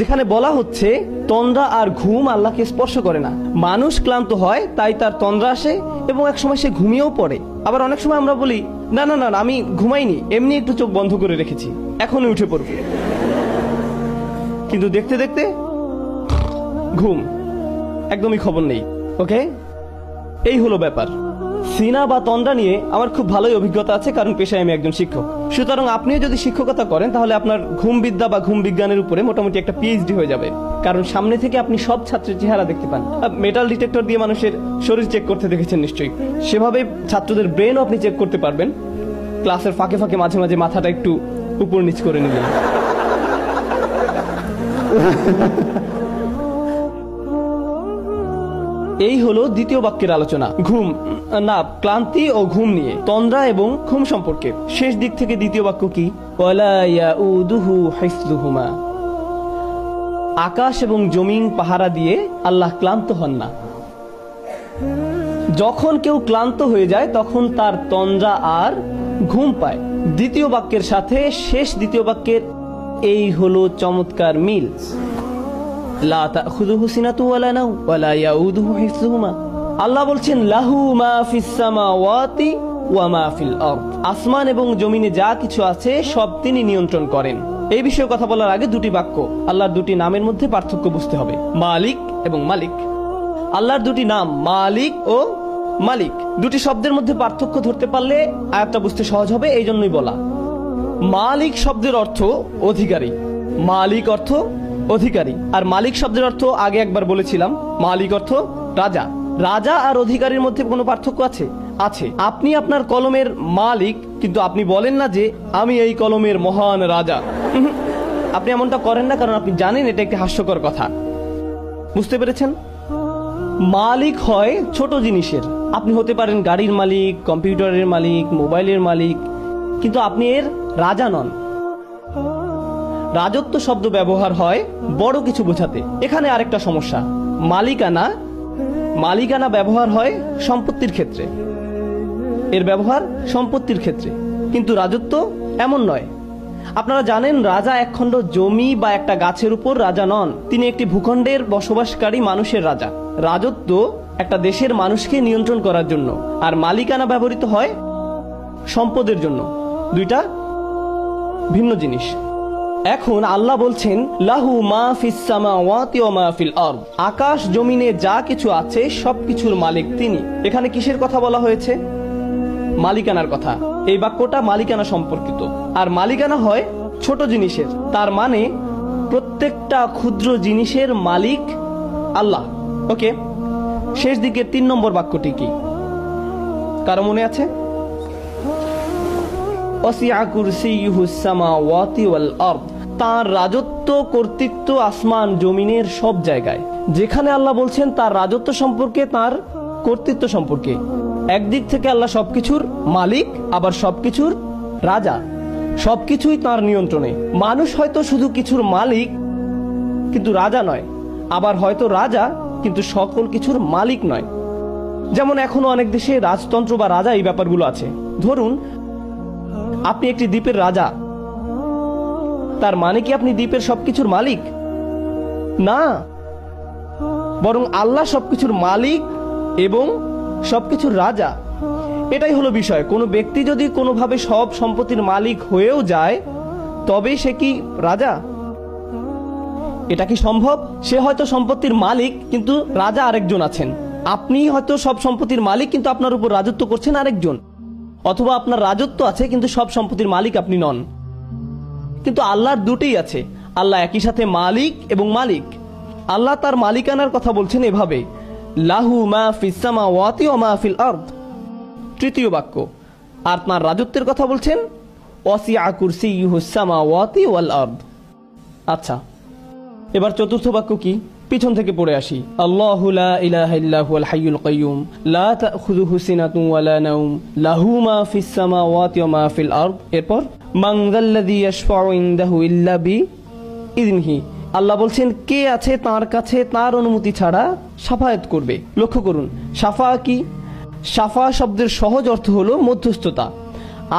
যেখানে বলা হচ্ছে তন্দ্রা আর ঘুম আল্লাহকে স্পর্শ করে না। মানুষ ক্লান্ত হয় তাই তার তন্দ্রা আসে এবং একসময় সে ঘুমিয়েও পড়ে। আবার অনেক সময় আমরা বলি না না না আমি ঘুমাইনি, এমনি একটু চোখ বন্ধ করে রেখেছি, এখনই উঠে পড়ব। কিন্তু দেখতে দেখতে ঘুম, একদমই খবর নেই। ওকে, এই হলো ব্যাপার। সিনা বা তন্দ্রা নিয়ে আমার খুব ভালোই অভিজ্ঞতা আছে, কারণ পেশায় আমি একজন শিক্ষক। সুতরাং আপনিও যদি শিক্ষকতা করেন তাহলে আপনার ঘুম বিদ্যা বা ঘুম বিজ্ঞানের উপরে মোটামুটি একটা পিএইচডি হয়ে যাবে, কারণ সামনে থেকে আপনি সব ছাত্রের চেহারা দেখতে পান। মেটাল ডিটেক্টর দিয়ে মানুষের শরীর চেক করতে দেখেছেন নিশ্চয়ই, সেভাবে ছাত্রদের ব্রেনও আপনি চেক করতে পারবেন। ক্লাসের ফাঁকে ফাঁকে মাঝে মাঝে মাথাটা একটু উপর নিচ করে নিলেন। এই হলো দ্বিতীয় বাক্যের আলোচনা, ঘুম না ক্লান্তি ও ঘুম নিয়ে, তন্দ্রা এবং ঘুম সম্পর্কে। শেষ দিক থেকে দ্বিতীয় বাক্য কি? ওয়ালা ইয়াউদুহু হিফযুহুমা, আকাশ এবং জমিন পাহারা দিয়ে আল্লাহ ক্লান্ত হন না। যখন কেউ ক্লান্ত হয়ে যায় তখন তার তন্দ্রা আর ঘুম পায়। দ্বিতীয় বাক্যের সাথে শেষ দ্বিতীয় বাক্যের এই হলো চমৎকার মিল। লা তাখুযুহু সিনাতু ওয়ালা নাওম ওয়ালা ইয়াউদুহু হিফযুহুমা। আল্লাহ বলছেন লাহু মা ফিস সামাওয়াতি ওয়া মা ফিল আরদ, আসমান এবং জমিনে যা কিছু আছে সব তিনি নিয়ন্ত্রণ করেন। এই বিষয়ে কথা বলার আগে দুটি বাক্য, আল্লাহর দুটি নামের মধ্যে পার্থক্য বুঝতে হবে, মালিক এবং মালিক। আল্লাহর দুটি নাম মালিক ও মালিক, দুটি শব্দের মধ্যে পার্থক্য ধরতে পারলে আয়াতটা বুঝতে সহজ হবে, এই জন্যই বলা। মালিক শব্দের অর্থ অধিকারী, মালিক অর্থ অধিকারী, আর মালিক শব্দের অর্থ আগে একবার বলেছিলাম, মালিক অর্থ রাজা। রাজা আর অধিকারীর মধ্যে কোনো পার্থক্য আছে? আছে। আপনি আপনার কলমের মালিক, কিন্তু আপনি বলেন না যে আমি এই কলমের মহান রাজা। আপনি এমনটা করেন না, কারণ আপনি জানেন এটা একটি হাস্যকর কথা। বুঝতে পেরেছেন? মালিক হয় ছোট জিনিসের, আপনি হতে পারেন গাড়ির মালিক, কম্পিউটারের মালিক, মোবাইলের মালিক, কিন্তু আপনি এর রাজা নন। রাজত্ব শব্দ ব্যবহার হয় বড় কিছু বোঝাতে। এখানে আরেকটা সমস্যা, মালিকানা ব্যবহার হয় সম্পত্তির ক্ষেত্রে, এর ব্যবহার সম্পত্তির ক্ষেত্রে, কিন্তু রাজত্ব এমন নয়। আপনারা জানেন রাজা একখণ্ড জমি বা একটা গাছের উপর রাজা নন, তিনি একটি ভূখণ্ডের বসবাসকারী মানুষের রাজা। রাজত্ব একটা দেশের মানুষকে নিয়ন্ত্রণ করার জন্য, আর মালিকানা ব্যবহৃত হয় সম্পদের জন্য। দুইটা ভিন্ন জিনিস। এখন আল্লাহ বলছেন লাহু মা ফিস সামাওয়াতি ওয়া মা ফিল আরদ, আকাশ জমিনে যা কিছু আছে সবকিছুর মালিক তিনি। এখানে কিসের কথা বলা হয়েছে? মালিকানার কথা। এই বাক্যটা মালিকানা সম্পর্কিত, আর মালিকানা হয় ছোট জিনিসের, তার মানে প্রত্যেকটা ক্ষুদ্র জিনিসের মালিক আল্লাহ। ওকে, শেষ দিকের 3 নম্বর বাক্যটি কি কারো মনে আছে? ওয়াসিআ কুরসিয়ুহুস সামাওয়াতি ওয়াল আরদ, তার রাজত্ব কর্তৃত্ব আসমান জমিনের সব জায়গায়। যেখানে আল্লাহ বলছেন তার রাজত্ব সম্পর্কে, তার কর্তৃত্ব সম্পর্কে, একদিক থেকে আল্লাহ সবকিছুর মালিক, আবার সবকিছুর রাজা, সবকিছুই তার নিয়ন্ত্রণে। মানুষ হয়তো শুধু কিছুর মালিক কিন্তু রাজা নয়, আবার হয়তো রাজা কিন্তু সকল কিছুর মালিক নয়। যেমন এখনো অনেক দেশে রাজতন্ত্র বা রাজা এই ব্যাপারগুলো আছে। ধরুন আপনি একটি দ্বীপের রাজা, তার মানে কি আপনি দ্বীপের সবকিছুর মালিক? না, বরং আল্লাহ সবকিছুর মালিক এবং সবকিছুর রাজা। এটাই হলো বিষয়। কোনো ব্যক্তি যদি কোনোভাবে সব সম্পত্তির মালিক হয়েও যায়, তবে সে কি রাজা? এটা কি সম্ভব? সে হয়তো সম্পত্তির মালিক, কিন্তু রাজা আরেকজন আছেন। আপনি হয়তো সব সম্পত্তির মালিক, কিন্তু আপনার উপর রাজত্ব করছেন আরেকজন। অথবা আপনার রাজত্ব আছে কিন্তু সব সম্পত্তির মালিক আপনি নন। কিন্তু আল্লাহর দুটোই আছে, আল্লাহ একই সাথে মালিক এবং মালিক। আল্লাহ তার মালিকানার কথা বলছেন এভাবে, লাহু মা ফিস সামাওয়াতি ওয়া মা ফিল আরদ, তৃতীয় বাক্য। আর তার রাজত্বের কথা বলছেন ওয়াসিআ কুরসিয়ুহুস সামাওয়াতি ওয়াল আরদ। আচ্ছা, এবার চতুর্থ বাক্য কি? পিছন থেকে পড়ে আসি। আল্লাহু লা ইলাহা ইল্লা হুয়াল হাইয়ুল কাইয়ুম লা তাখুযুহু সিনাতুন ওয়ালা নাওম লাহু মা ফিস সামাওয়াতি ওয়া মা ফিল আরদ। এরপর মান যাল্লাযী ইয়াশফাউ ইনদাহু ইল্লা বিইযনিহি, আল্লাহ বলছেন কে আছে তার কাছে তার অনুমতি ছাড়া শাফায়াত করবে। লক্ষ্য করুন, শাফা কি? শাফা শব্দের সহজ অর্থ হলো মধ্যস্থতা।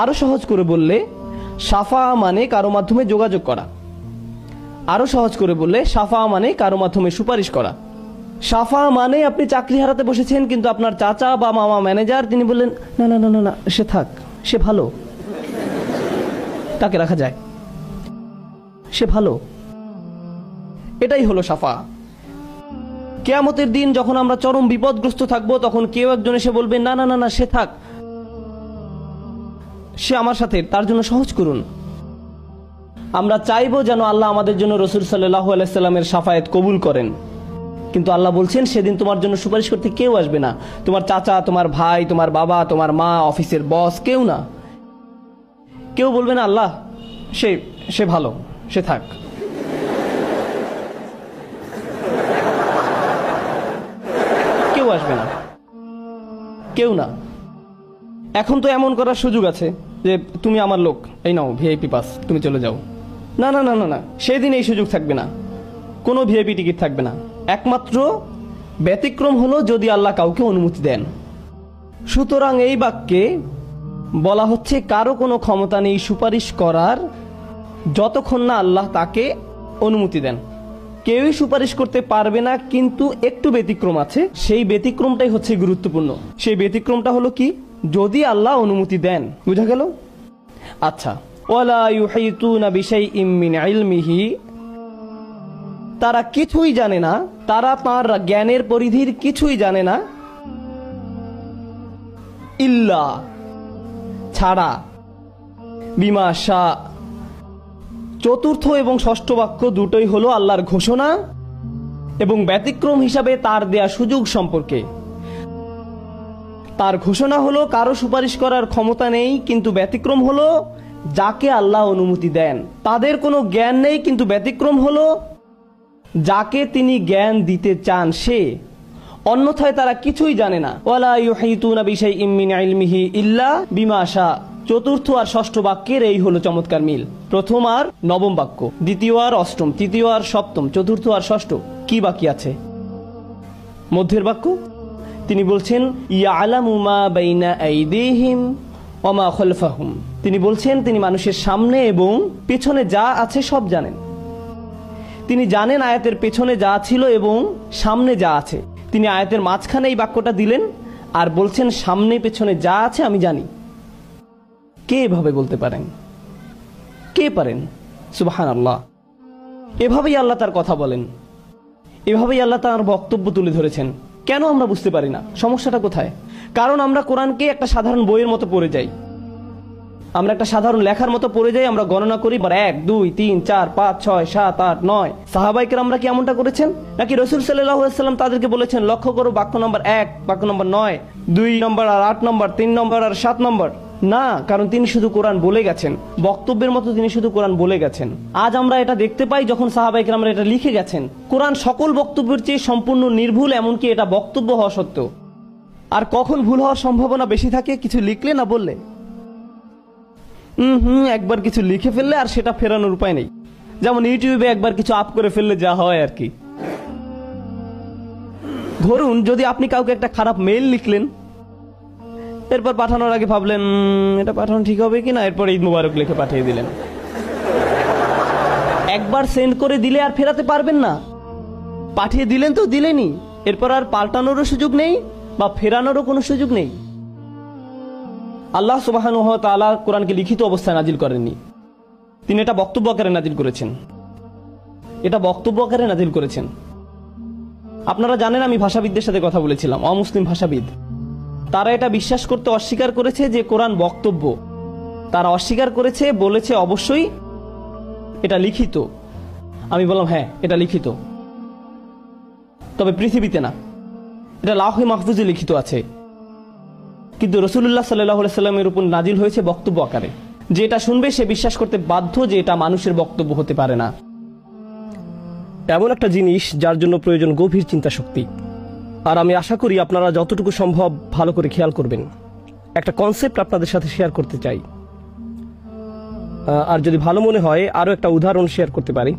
আরো সহজ করে বললে শাফা মানে কারো মাধ্যমে যোগাযোগ করা। আরো সহজ করে বললে শাফা মানে কারো মাধ্যমে সুপারিশ করা। শাফা মানে আপনি চাকরি হারাতে বসেছেন, কিন্তু আপনার চাচা বা মামা ম্যানেজার, তিনি বললেন না না না না না, সে থাক, সে ভালো, তাকে রাখা যায়, সে ভালো। এটাই হলো শাফা। কিয়ামতের দিন যখন আমরা চরম বিপদগ্রস্ত থাকবো, তখন কেউ একজন এসে বলবে না না না না, সে থাক, সে আমার সাথে, তার জন্য সহজ করুন। আমরা চাইবো যেন আল্লাহ আমাদের জন্য রাসূল সাল্লাল্লাহু আলাইহি সাল্লামের শাফায়াত কবুল করেন, কিন্তু আল্লাহ বলছেন সেদিন তোমার জন্য সুপারিশ করতে কেউ আসবে না। তোমার চাচা, তোমার ভাই, তোমার বাবা, তোমার মা, অফিসের বস, কেউ না। কেউ বলবে না আল্লাহ সে ভালো, সে থাক। কেউ আসবে না, কেউ না। এখন তো এমন করার সুযোগ আছে যে তুমি আমার লোক, এই নাও ভিআইপি পাস, তুমি চলে যাও। না না না না না, সেদিন এই সুযোগ থাকবে না, কোনো ভিআইপি টিকিট থাকবে না। একমাত্র ব্যতিক্রম হলো যদি আল্লাহ কাউকে অনুমতি দেন। সুতরাং এই বাক্যে বলা হচ্ছে কারো কোনো ক্ষমতা নেই সুপারিশ করার যতক্ষণ না আল্লাহ তাকে অনুমতি দেন। কেউই সুপারিশ করতে পারবে না, কিন্তু একটু ব্যতিক্রম আছে। সেই ব্যতিক্রমটাই হচ্ছে গুরুত্বপূর্ণ। সেই ব্যতিক্রমটা হলো কি, যদি আল্লাহ অনুমতি দেন। বুঝা গেল? আচ্ছা, ওয়ালা ইউহিতুনা বিশাইইম মিন ইলমিহি, তারা কিছুই জানে না, তারা তার জ্ঞানের পরিধির কিছুই জানে না, ইল্লা ছাড়া, বিমা শা। চতুর্থ এবং ষষ্ঠ বাক্য দুটোই হলো আল্লাহর ঘোষণা এবং ব্যতিক্রম হিসাবে তার দেয়া সুযোগ সম্পর্কে। তার ঘোষণা হলো কারো সুপারিশ করার ক্ষমতা নেই, কিন্তু ব্যতিক্রম হলো যাকে আল্লাহ অনুমতি দেন। তাদের কোনো জ্ঞান নেই, কিন্তু ব্যতিক্রম হলো যাকে তিনি জ্ঞান দিতে চান সে। অন্যথায় তারা কিছুই জানে না। ওয়ালা ইউহিতুনা বিশাইইম মিন ইলমিহি ইল্লা বিমা শা। চতুর্থ আর ষষ্ঠ বাক্যের এই হলো চমৎকার মিল। প্রথম আর নবম বাক্য, দ্বিতীয় আর অষ্টম, তৃতীয় আর সপ্তম, চতুর্থ আর ষষ্ঠ। কি বাকি আছে? মধ্যের বাক্য। তিনি বলছেন ইয়ালামু মা বাইনা আইদিহিম ওয়া মা খালফাহুম। তিনি বলছেন তিনি মানুষের সামনে এবং পেছনে যা আছে সব জানেন। তিনি জানেন আয়াতের পেছনে যা ছিল এবং সামনে যা আছে। তিনি আয়াতের মাঝখানে এই বাক্যটা দিলেন আর বলছেন সামনে পেছনে যা আছে আমি জানি। কে এভাবে বলতে পারেন? কে পারেন? সুবহানাল্লাহ। এভাবেই আল্লাহ তার কথা বলেন, এভাবেই আল্লাহ তার বক্তব্য তুলে ধরেছেন। কেন আমরা বুঝতে পারি না? সমস্যাটা কোথায়? কারণ আমরা কোরআনকে একটা সাধারণ বইয়ের মতো পড়ে যাই, আমরা একটা সাধারণ লেখার মতো পড়ে যাই। আমরা গণনা করি 1 2 3 4 5 6 7 8 9। সাহাবায়ে কেরামরা কি এমনটা করেছেন? নাকি রাসূল সাল্লাল্লাহু আলাইহি ওয়াসাল্লাম তাদেরকে বলেছেন লক্ষ্য করো বাক্য নম্বর 1, বাক্য নম্বর 9, 2 নম্বর আর 8 নম্বর, 3 নম্বর আর 7 নম্বর? না, কারণ তিনি শুধু কোরআন বলে গেছেন, বক্তব্যের মতো তিনি শুধু কোরআন বলে গেছেন। আজ আমরা এটা দেখতে পাই যখন সাহাবায়ে কেরামরা এটা লিখে গেছেন। কোরআন সকল বক্তব্যের চেয়ে সম্পূর্ণ নির্ভুল, এমনকি এটা বক্তব্য হওয়া সত্ত্বেও। আর কখন ভুল হওয়ার সম্ভাবনা বেশি থাকে? কিছু লিখলে না বললে। একবার কিছু লিখে ফেললে আর সেটা ফেরানোর উপায় নেই। যেমন ইউটিউবে একবার কিছু আপ করে ফেললে যা হয় আর কি। ধরুন যদি আপনি কাউকে একটা খারাপ মেইল লিখলেন, এরপর পাঠানোর আগে ভাবলেন এটা পাঠানো ঠিক হবে কিনা, এরপর ঈদ মুবারক লিখে পাঠিয়ে দিলেন। একবার সেন্ড করে দিলে আর ফেরাতে পারবেন না। পাঠিয়ে দিলেন তো দিলেনই, এরপর আর পাল্টানোরও সুযোগ নেই বা ফেরানোরও কোনো সুযোগ নেই। আল্লাহ সুবহানাহু ওয়া তাআলা কোরআনকে লিখিত অবস্থায় নাজিল করেননি, তিনি এটা বক্তব্য আকারে নাজিল করেছেন। এটা বক্তব্য আকারে নাজিল করেছেন। আপনারা জানেন আমি ভাষাবিদদের সাথে কথা বলেছিলাম, অমুসলিম ভাষাবিদ। তারা এটা বিশ্বাস করতে অস্বীকার করেছে যে কোরআন বক্তব্য। তারা অস্বীকার করেছে, বলেছে অবশ্যই এটা লিখিত। আমি বললাম হ্যাঁ এটা লিখিত, তবে পৃথিবীতে না, এটা লাওহে মাহফুজে লিখিত আছে। কিন্তু রাসূলুল্লাহ সাল্লাল্লাহু আলাইহি সাল্লামের উপর নাজিল হয়েছে বক্তব্য আকারে। যে এটা শুনবে সে বিশ্বাস করতে বাধ্য যে এটা মানুষের বক্তব্য হতে পারে না। এমন একটা জিনিস যার জন্য প্রয়োজন গভীর চিন্তা শক্তি। আর আমি আশা করি আপনারা যতটুকু সম্ভব ভালো করে খেয়াল করবেন। একটা কনসেপ্ট আপনাদের সাথে শেয়ার করতে চাই, আর যদি ভালো মনে হয় আরো একটা উদাহরণ শেয়ার করতে পারি।